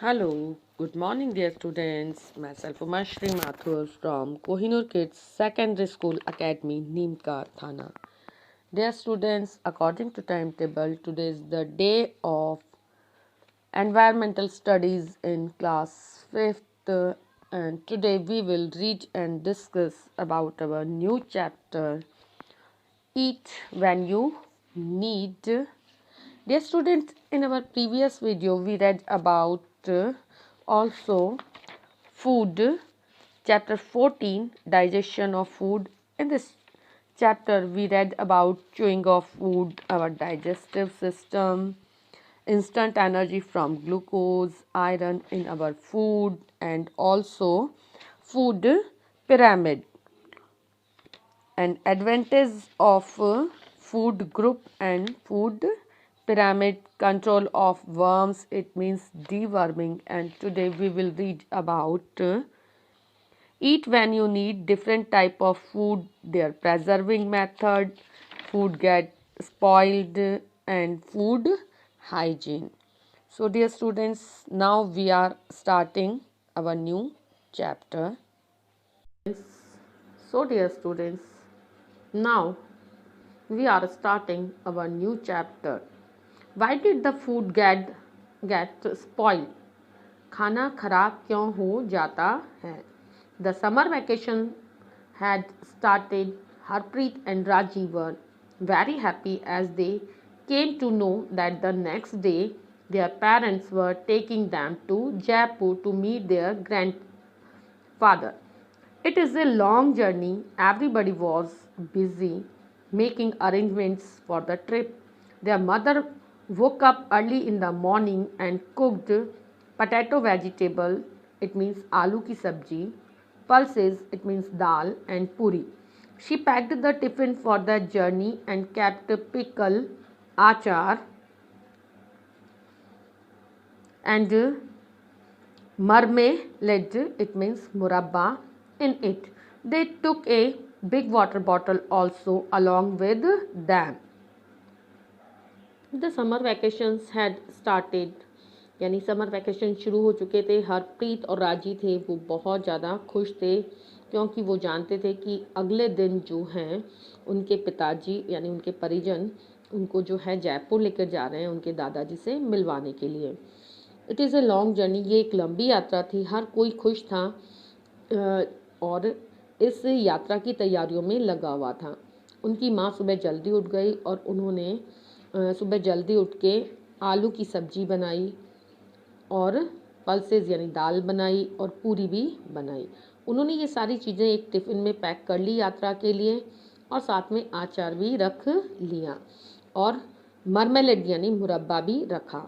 Hello, good morning, dear students. Myself Umashri Mathur from Kohinoor Kids Secondary School Academy, Neemkar Thana. Dear students, according to timetable, today is the day of environmental studies in class 5th, and today we will read and discuss about our new chapter, Eat When You Need. Dear students, in our previous video we read about also food, chapter 14, digestion of food. In this chapter we read about chewing of food, our digestive system, instant energy from glucose, iron in our food, and also food pyramid. An advantage of food group and food pyramid, control of worms, it means deworming. And today we will read about eat when you need, different type of food, their preserving method, food get spoiled, and food hygiene. So dear students, now we are starting our new chapter. So dear students, now we are starting our new chapter. Why did the food get spoiled? खाना खराब क्यों हो जाता है? The summer vacation had started. Harpreet and Raji were very happy as they came to know that the next day their parents were taking them to Jaipur to meet their grandfather. It is a long journey. Everybody was busy making arrangements for the trip. Their mother woke up early in the morning and cooked potato vegetable, it means aloo ki sabji, pulses, it means dal, and puri. She packed the tiffin for the journey and kept pickle, achar, and marmalade, it means murabba, in it. They took a big water bottle also along with them. The summer vacations had started. यानी summer vacation शुरू हो चुके थे. हरप्रीत और राजी थे वो बहुत ज़्यादा खुश थे क्योंकि वो जानते थे कि अगले दिन जो हैं उनके पिताजी यानी उनके परिजन उनको जो है जयपुर लेकर जा रहे हैं उनके दादाजी से मिलवाने के लिए. It is a long journey, ये एक लंबी यात्रा थी. हर कोई खुश था और इस यात्रा की तैयारियों में लगा हुआ था. उनकी माँ सुबह जल्दी उठ गई और उन्होंने सुबह जल्दी उठ के आलू की सब्जी बनाई और पल्सेस यानी दाल बनाई और पूरी भी बनाई. उन्होंने ये सारी चीज़ें एक टिफ़िन में पैक कर ली यात्रा के लिए और साथ में अचार भी रख लिया और मरमेलेड यानी मुरब्बा भी रखा.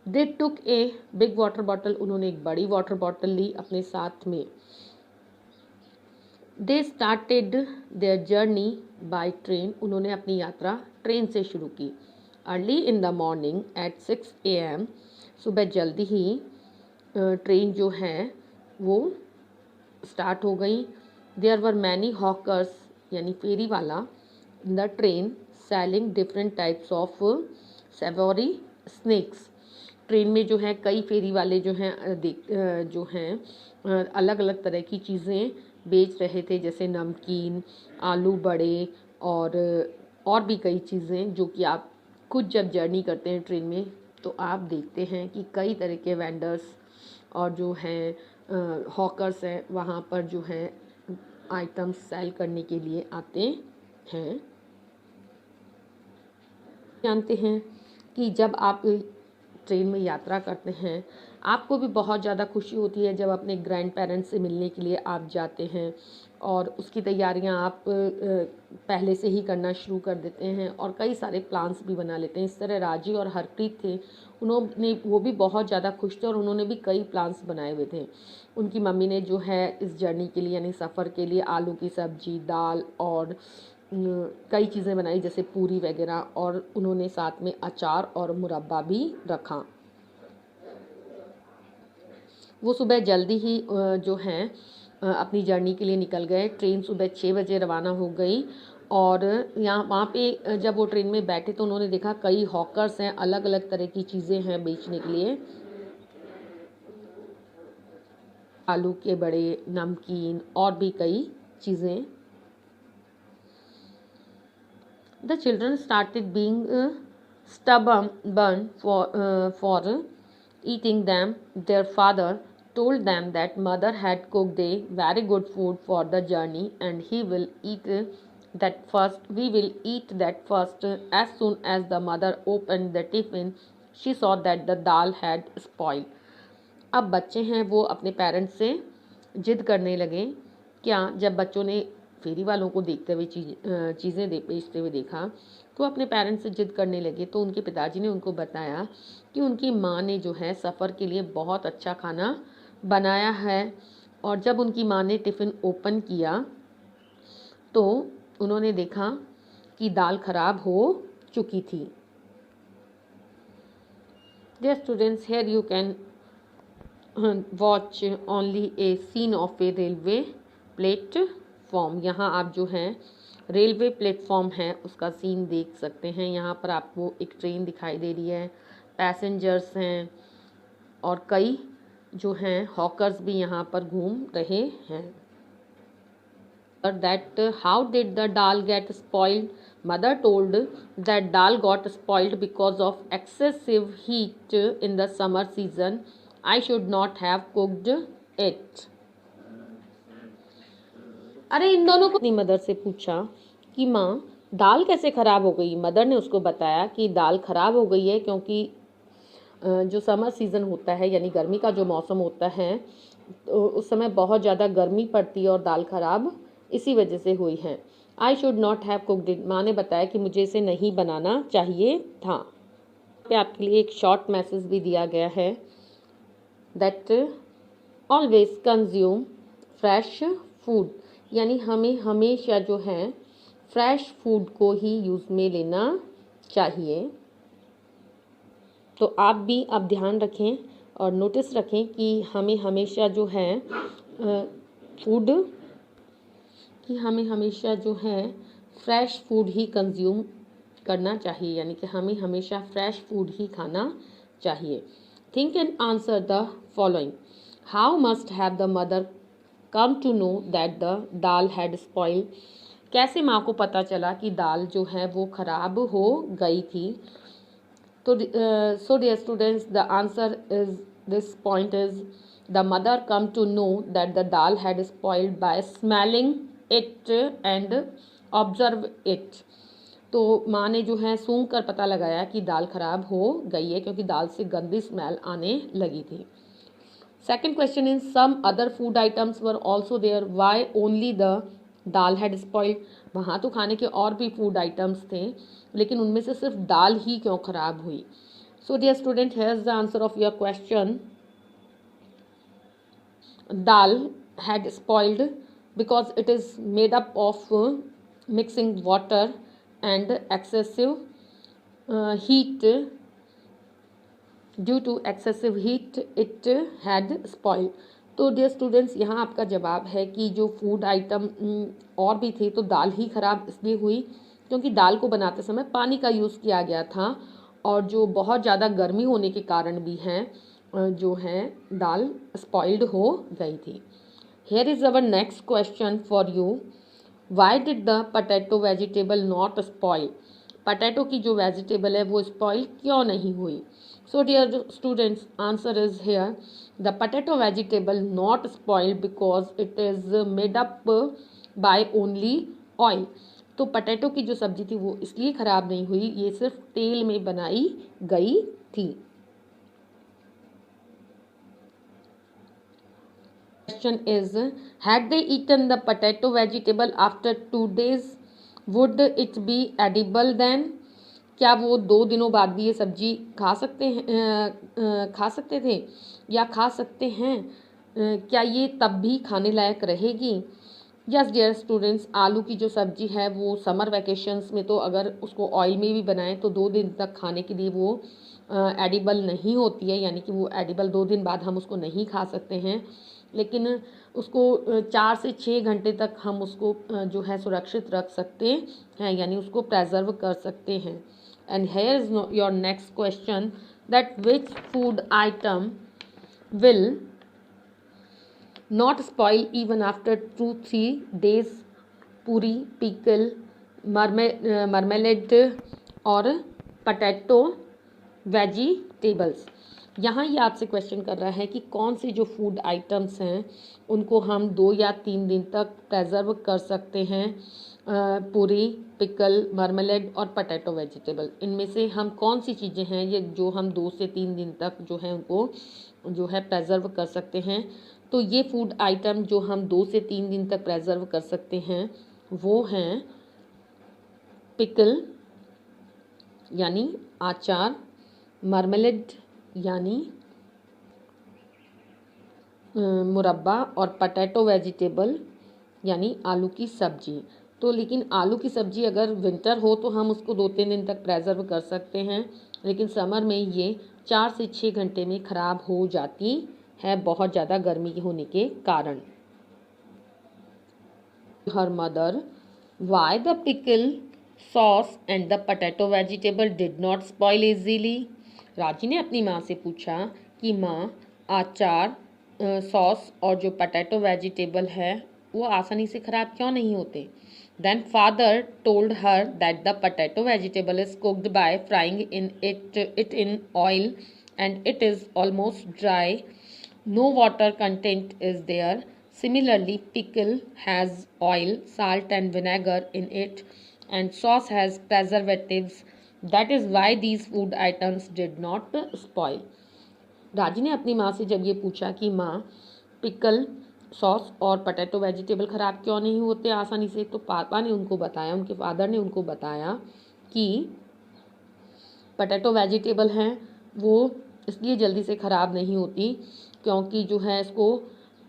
They took a big water bottle, उन्होंने एक बड़ी वाटर बॉटल ली अपने साथ में. They started their journey by train, उन्होंने अपनी यात्रा ट्रेन से शुरू की. Early in the morning at 6 AM, सुबह जल्दी ही ट्रेन जो है वो स्टार्ट हो गई. देयर वर मैनी हॉकर्स यानी फेरी वाला in the train selling different types of savoury snacks. Train में जो है कई फेरी वाले जो हैं अलग अलग तरह की चीज़ें बेच रहे थे जैसे नमकीन, आलू बड़े और भी कई चीज़ें जो कि आप खुद जब जर्नी करते हैं ट्रेन में तो आप देखते हैं कि कई तरह के वेंडर्स और जो हैं हॉकर्स हैं वहाँ पर जो है आइटम्स सेल करने के लिए आते हैं. जानते हैं कि जब आप ट्रेन में यात्रा करते हैं आपको भी बहुत ज़्यादा खुशी होती है जब अपने ग्रैंड पेरेंट्स से मिलने के लिए आप जाते हैं और उसकी तैयारियां आप पहले से ही करना शुरू कर देते हैं और कई सारे प्लान्स भी बना लेते हैं. इस तरह राजी और हरप्रीत थे, उन्होंने वो भी बहुत ज़्यादा खुश थे और उन्होंने भी कई प्लान्स बनाए हुए थे. उनकी मम्मी ने जो है इस जर्नी के लिए यानी सफ़र के लिए आलू की सब्जी, दाल और कई चीज़ें बनाई जैसे पूरी वगैरह और उन्होंने साथ में अचार और मुरब्बा भी रखा. वो सुबह जल्दी ही जो हैं अपनी जर्नी के लिए निकल गए. ट्रेन सुबह 6 बजे रवाना हो गई और वहाँ पे जब वो ट्रेन में बैठे तो उन्होंने देखा कई हॉकर्स हैं, अलग अलग तरह की चीज़ें हैं बेचने के लिए. आलू के बड़े, नमकीन और भी कई चीज़ें। The children started being stubborn for eating them. Their father told them that mother had cooked a very good food for the journey and he will eat that first. We will eat that first. As soon as the mother opened the tiffin, she saw that the dal had spoiled. अब बच्चे हैं वो अपने parents से जिद करने लगे। क्या जब बच्चों ने फेरी वालों को देखते हुए चीज़ें बेचते हुए देखा तो अपने पेरेंट्स से जिद करने लगे। तो उनके पिताजी ने उनको बताया कि उनकी माँ ने जो है सफ़र के लिए बहुत अच्छा खाना बनाया है। और जब उनकी माँ ने टिफ़िन ओपन किया तो उन्होंने देखा कि दाल ख़राब हो चुकी थी। Dear students, here you can watch only a scene of a railway platform. यहाँ आप जो है रेलवे प्लेटफॉर्म है उसका सीन देख सकते हैं। यहाँ पर आपको एक ट्रेन दिखाई दे रही है, पैसेंजर्स हैं और कई जो हैं हॉकर्स भी यहाँ पर घूम रहे हैं। That how did the dal get spoiled? Mother told that dal got spoiled because of excessive heat in the summer season. I should not have cooked it. अरे इन दोनों को अपनी मदर से पूछा कि माँ दाल कैसे ख़राब हो गई। मदर ने उसको बताया कि दाल ख़राब हो गई है क्योंकि जो समर सीज़न होता है यानी गर्मी का जो मौसम होता है तो उस समय बहुत ज़्यादा गर्मी पड़ती है और दाल ख़राब इसी वजह से हुई है। I should not have cooked it. माँ ने बताया कि मुझे इसे नहीं बनाना चाहिए था। पे आपके लिए एक शॉर्ट मैसेज भी दिया गया है that always consume fresh food, यानी हमें हमेशा जो है फ्रेश फूड को ही यूज़ में लेना चाहिए। तो आप भी अब ध्यान रखें और नोटिस रखें कि हमें हमेशा जो है फ्रेश फूड ही कंज्यूम करना चाहिए, यानी कि हमें हमेशा फ्रेश फूड ही खाना चाहिए। Think and answer the following. How must have the mother come to know that the dal had spoil. कैसे माँ को पता चला कि दाल जो है वो ख़राब हो गई थी। तो so dear students, the answer is this point is the mother come to know that the dal had spoiled by smelling it and observe it। तो माँ ने जो है सूंघ कर पता लगाया कि दाल ख़राब हो गई है क्योंकि दाल से गंदी स्मेल आने लगी थी। Second question in some other food items were also there, why only the dal had spoiled. वहाँ तो खाने के और भी फूड आइटम्स थे लेकिन उनमें से सिर्फ दाल ही क्यों ख़राब हुई। So dear student, here is the answer of your question. Dal had spoiled because it is made up of mixing water and excessive heat. Due to excessive heat it had spoiled. तो dear students, यहाँ आपका जवाब है कि जो food item और भी थे तो दाल ही ख़राब इसलिए हुई क्योंकि दाल को बनाते समय पानी का यूज़ किया गया था और जो बहुत ज़्यादा गर्मी होने के कारण भी हैं जो है दाल स्पॉइल्ड हो गई थी। Here is our next question for you. Why did the potato vegetable not spoil. Potato की जो वेजिटेबल है वो स्पॉइल क्यों नहीं हुई। So dear students, answer is here. The potato vegetable not spoiled because it is made up by only oil. तो potato की जो सब्जी थी वो इसलिए ख़राब नहीं हुई, ये सिर्फ तेल में बनाई गई थी। Question is, had they eaten the potato vegetable after 2 days, would it be edible then? क्या वो 2 दिनों बाद भी ये सब्जी खा सकते थे या खा सकते हैं? क्या ये तब भी खाने लायक रहेगी? यस डियर स्टूडेंट्स, आलू की जो सब्जी है वो समर वैकेशंस में तो अगर उसको ऑयल में भी बनाएं तो 2 दिन तक खाने के लिए वो एडिबल नहीं होती है, यानी कि वो एडिबल 2 दिन बाद हम उसको नहीं खा सकते हैं। लेकिन उसको 4 से 6 घंटे तक हम उसको जो है सुरक्षित रख सकते हैं, यानी उसको प्रेजर्व कर सकते हैं। And here is your next question, that which food item will not spoil even after 2-3 days. पूरी, pickle, marmalade और potato वेजिटेबल्स। यहाँ ये आपसे क्वेश्चन कर रहा है कि कौन से जो फूड आइटम्स हैं उनको हम 2 या 3 दिन तक प्रेजर्व कर सकते हैं। पूरी, पिकल, मार्मलेड और पोटैटो वेजिटेबल, इनमें से हम कौन सी चीज़ें हैं ये जो हम 2 से 3 दिन तक जो है उनको जो है प्रेजर्व कर सकते हैं। तो ये फूड आइटम जो हम 2 से 3 दिन तक प्रेजर्व कर सकते हैं वो हैं पिकल यानी आचार, मार्मलेड यानी मुरब्बा और पोटैटो वेजिटेबल यानी आलू की सब्जी। तो लेकिन आलू की सब्जी अगर विंटर हो तो हम उसको 2-3 दिन तक प्रेजर्व कर सकते हैं, लेकिन समर में ये 4 से 6 घंटे में ख़राब हो जाती है बहुत ज़्यादा गर्मी होने के कारण। Her mother, why the pickle, sauce and the potato vegetable did not spoil easily. राजी ने अपनी माँ से पूछा कि माँ, अचार, सॉस और जो पोटैटो वेजिटेबल है वो आसानी से ख़राब क्यों नहीं होते। Then father told her that the potato vegetable is cooked by frying it in oil and it is almost dry, no water content is there. Similarly, pickle has oil, salt and vinegar in it, and sauce has preservatives. That is why these food items did not spoil. राजी ने अपनी माँ से जब ये पूछा कि माँ, पिकल, सॉस और पोटैटो वेजिटेबल ख़राब क्यों नहीं होते आसानी से, तो पापा ने उनको बताया, उनके फादर ने उनको बताया कि पोटैटो वेजिटेबल हैं वो इसलिए जल्दी से ख़राब नहीं होती क्योंकि जो है इसको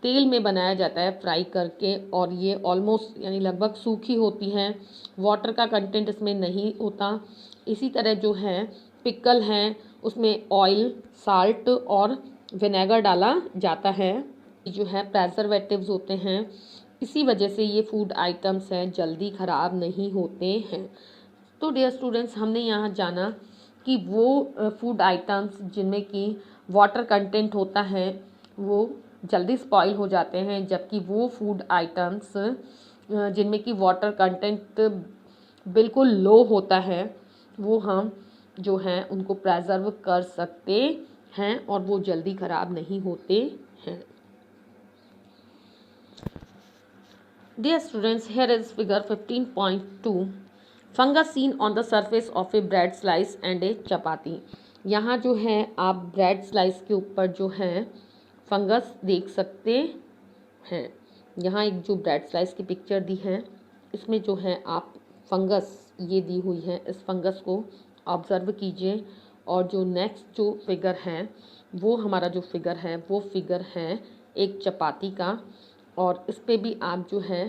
तेल में बनाया जाता है फ्राई करके, और ये ऑलमोस्ट यानी लगभग सूखी होती हैं, वाटर का कंटेंट इसमें नहीं होता। इसी तरह जो है पिकल हैं उसमें ऑयल, साल्ट और विनेगर डाला जाता है, जो है प्रेजर्वेटिव्स होते हैं। इसी वजह से ये फूड आइटम्स हैं जल्दी ख़राब नहीं होते हैं। तो डियर स्टूडेंट्स, हमने यहाँ जाना कि वो फूड आइटम्स जिनमें कि वाटर कंटेंट होता है वो जल्दी स्पॉइल हो जाते हैं, जबकि वो फूड आइटम्स जिनमें कि वाटर कंटेंट बिल्कुल लो होता है वो हम जो हैं उनको प्रेजर्व कर सकते हैं और वो जल्दी ख़राब नहीं होते हैं। Dear students, here is figure 15.2, fungus seen on the surface of a bread slice and a chapati. यहाँ जो है आप ब्रेड स्लाइस के ऊपर जो है फंगस देख सकते हैं। यहाँ एक जो ब्रेड स्लाइस की पिक्चर दी है इसमें जो है आप फंगस ये दी हुई है, इस फंगस को ऑब्ज़र्व कीजिए। और जो नेक्स्ट जो फिगर है वो हमारा जो फिगर है वो फिगर है एक चपाती का, और इस पे भी आप जो है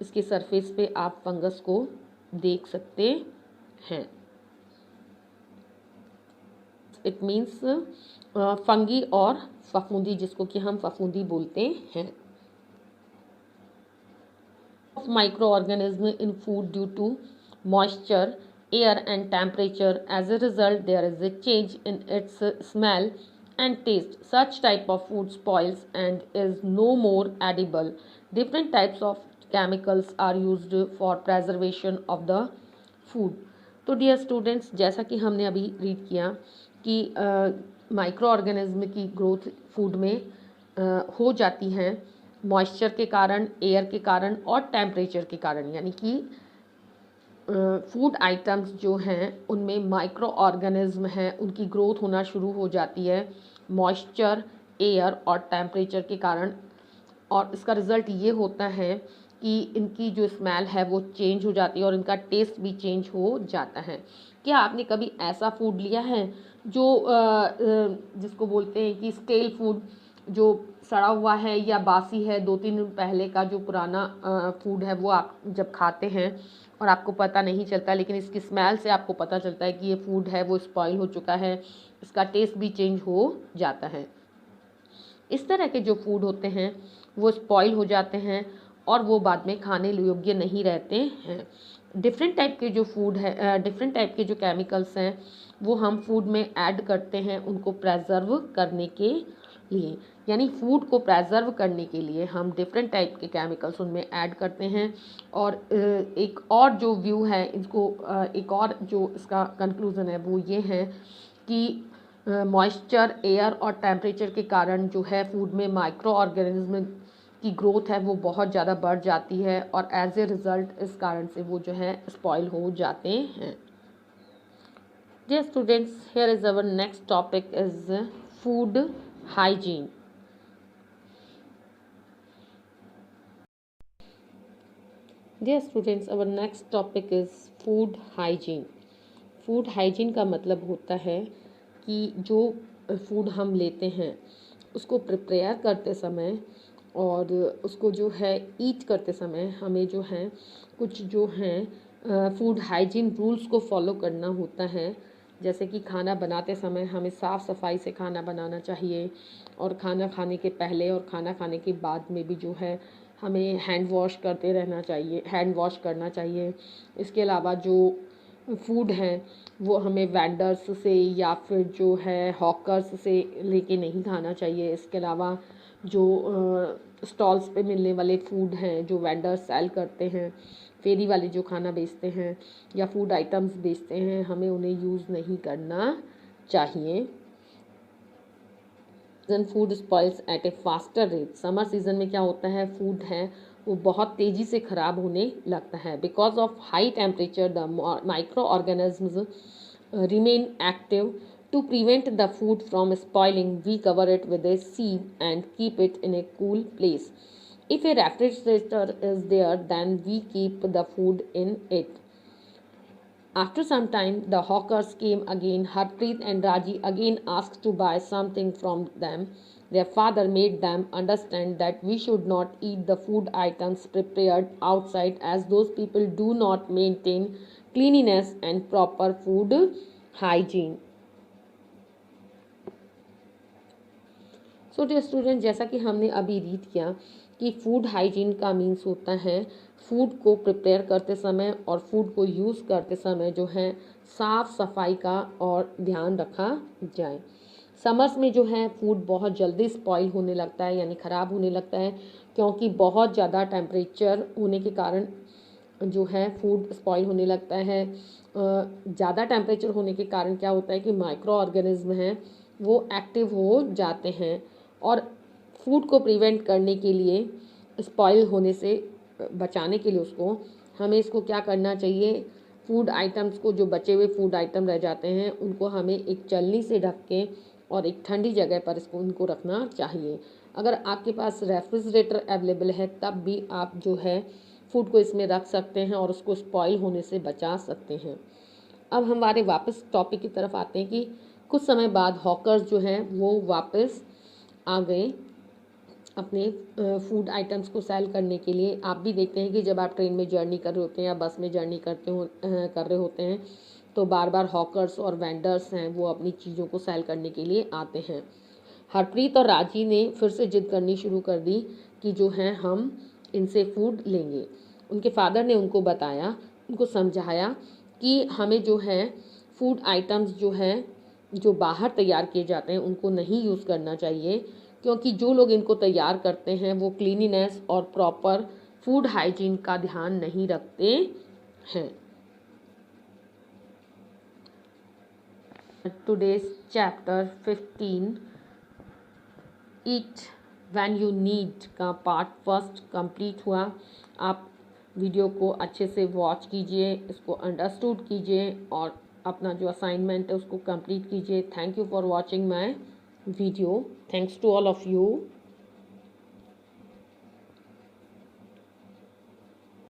इसके सरफेस पे आप फंगस को देख सकते हैं। इट मीन्स फंगी और फफूंदी, जिसको कि हम फफूंदी बोलते हैं। Micro organism in food due to moisture, air and temperature. As a result there is a change in its smell and taste. Such type of food spoils and is no more edible. Different types of chemicals are used for preservation of the food. तो dear students, जैसा कि हमने अभी read किया कि micro organism की growth food में हो जाती है मॉइस्चर के कारण, एयर के कारण और टेम्परेचर के कारण, यानी कि फूड आइटम्स जो हैं उनमें माइक्रो ऑर्गेनिज्म हैं उनकी ग्रोथ होना शुरू हो जाती है मॉइस्चर, एयर और टेम्परेचर के कारण, और इसका रिज़ल्ट ये होता है कि इनकी जो स्मेल है वो चेंज हो जाती है और इनका टेस्ट भी चेंज हो जाता है। क्या आपने कभी ऐसा फूड लिया है जो जिसको बोलते हैं कि स्टेल फूड, जो सड़ा हुआ है या बासी है, 2-3 दिन पहले का जो पुराना फूड है वो आप जब खाते हैं और आपको पता नहीं चलता, लेकिन इसकी स्मेल से आपको पता चलता है कि ये फूड है वो स्पॉइल हो चुका है, इसका टेस्ट भी चेंज हो जाता है। इस तरह के जो फूड होते हैं वो स्पॉइल हो जाते हैं और वो बाद में खाने योग्य नहीं रहते हैं। डिफरेंट टाइप के जो फूड है, डिफरेंट टाइप के जो केमिकल्स हैं वो हम फूड में ऐड करते हैं उनको प्रेजर्व करने के लिए। यानी फूड को प्रेजर्व करने के लिए हम डिफरेंट टाइप के केमिकल्स उनमें ऐड करते हैं। और एक और जो व्यू है इसको एक और जो इसका कंक्लूज़न है वो ये है कि मॉइस्चर, एयर और टेम्परेचर के कारण जो है फूड में माइक्रो ऑर्गेनिज्म की ग्रोथ है वो बहुत ज़्यादा बढ़ जाती है और एज ए रिज़ल्ट इस कारण से वो जो है स्पॉइल हो जाते हैं। Dear students, here is our next topic is food hygiene. Dear students, our next topic is food hygiene. Food hygiene का मतलब होता है कि जो फूड हम लेते हैं उसको प्रिपेयर करते समय और उसको जो है ईट करते समय हमें जो है कुछ जो है फूड हाइजीन रूल्स को फॉलो करना होता है। जैसे कि खाना बनाते समय हमें साफ़ सफाई से खाना बनाना चाहिए और खाना खाने के पहले और खाना खाने के बाद में भी जो है हमें हैंड वॉश करते रहना चाहिए, हैंड वॉश करना चाहिए। इसके अलावा जो फूड है वो हमें वेंडर्स से या फिर जो है हॉकर्स से लेके नहीं खाना चाहिए। इसके अलावा जो स्टॉल्स पे मिलने वाले फूड हैं, जो वेंडर्स सेल करते हैं, फेरी वाले जो खाना बेचते हैं या फूड आइटम्स बेचते हैं, हमें उन्हें यूज़ नहीं करना चाहिए। सीजन फूड स्पॉइल्स एट ए फास्टर रेट। समर सीजन में क्या होता है, फूड है वो बहुत तेज़ी से ख़राब होने लगता है। Because of high temperature the micro organisms remain active. To prevent the food from spoiling, we cover it with a sieve and keep it in a cool place. If a refrigerator is there, then we keep the food in it. After some time, the hawkers came again. Harpreet and Raji again asked to buy something from them. Their father made them understand that we should not eat the food items prepared outside, as those people do not maintain cleanliness and proper food hygiene. So dear student, जैसा कि हमने अभी read किया कि food hygiene का means होता है food को प्रिपेयर करते समय और फूड को यूज़ करते समय जो है साफ़ सफाई का और ध्यान रखा जाए। समर्स में जो है फूड बहुत जल्दी स्पॉइल होने लगता है, यानी ख़राब होने लगता है, क्योंकि बहुत ज़्यादा टेम्परेचर होने के कारण जो है फूड स्पॉइल होने लगता है। ज़्यादा टेम्परेचर होने के कारण क्या होता है कि माइक्रो ऑर्गेनिज्म हैं वो एक्टिव हो जाते हैं और फूड को प्रिवेंट करने के लिए, स्पॉइल होने से बचाने के लिए उसको हमें इसको क्या करना चाहिए, फूड आइटम्स को, जो बचे हुए फूड आइटम रह जाते हैं उनको हमें एक चलनी से ढक के और एक ठंडी जगह पर इसको उनको रखना चाहिए। अगर आपके पास रेफ्रिजरेटर अवेलेबल है तब भी आप जो है फूड को इसमें रख सकते हैं और उसको स्पॉइल होने से बचा सकते हैं। अब हमारे वापस टॉपिक की तरफ आते हैं कि कुछ समय बाद हॉकर्स जो हैं वो वापस आ गए अपने फूड आइटम्स को सेल करने के लिए। आप भी देखते हैं कि जब आप ट्रेन में जर्नी कर रहे होते हैं या बस में जर्नी कर रहे होते हैं तो बार बार हॉकर्स और वेंडर्स हैं वो अपनी चीज़ों को सेल करने के लिए आते हैं। हरप्रीत और राजी ने फिर से जिद करनी शुरू कर दी कि जो है हम इनसे फूड लेंगे। उनके फादर ने उनको बताया, उनको समझाया कि हमें जो है फूड आइटम्स जो हैं जो बाहर तैयार किए जाते हैं उनको नहीं यूज़ करना चाहिए, क्योंकि जो लोग इनको तैयार करते हैं वो क्लीनिनेस और प्रॉपर फूड हाइजीन का ध्यान नहीं रखते हैं। Today's chapter 15 eat when you need का पार्ट फर्स्ट कंप्लीट हुआ। आप वीडियो को अच्छे से वॉच कीजिए, इसको अंडरस्टूड कीजिए और अपना जो असाइनमेंट है उसको कंप्लीट कीजिए। Thank you for watching my video. Thanks to all of you.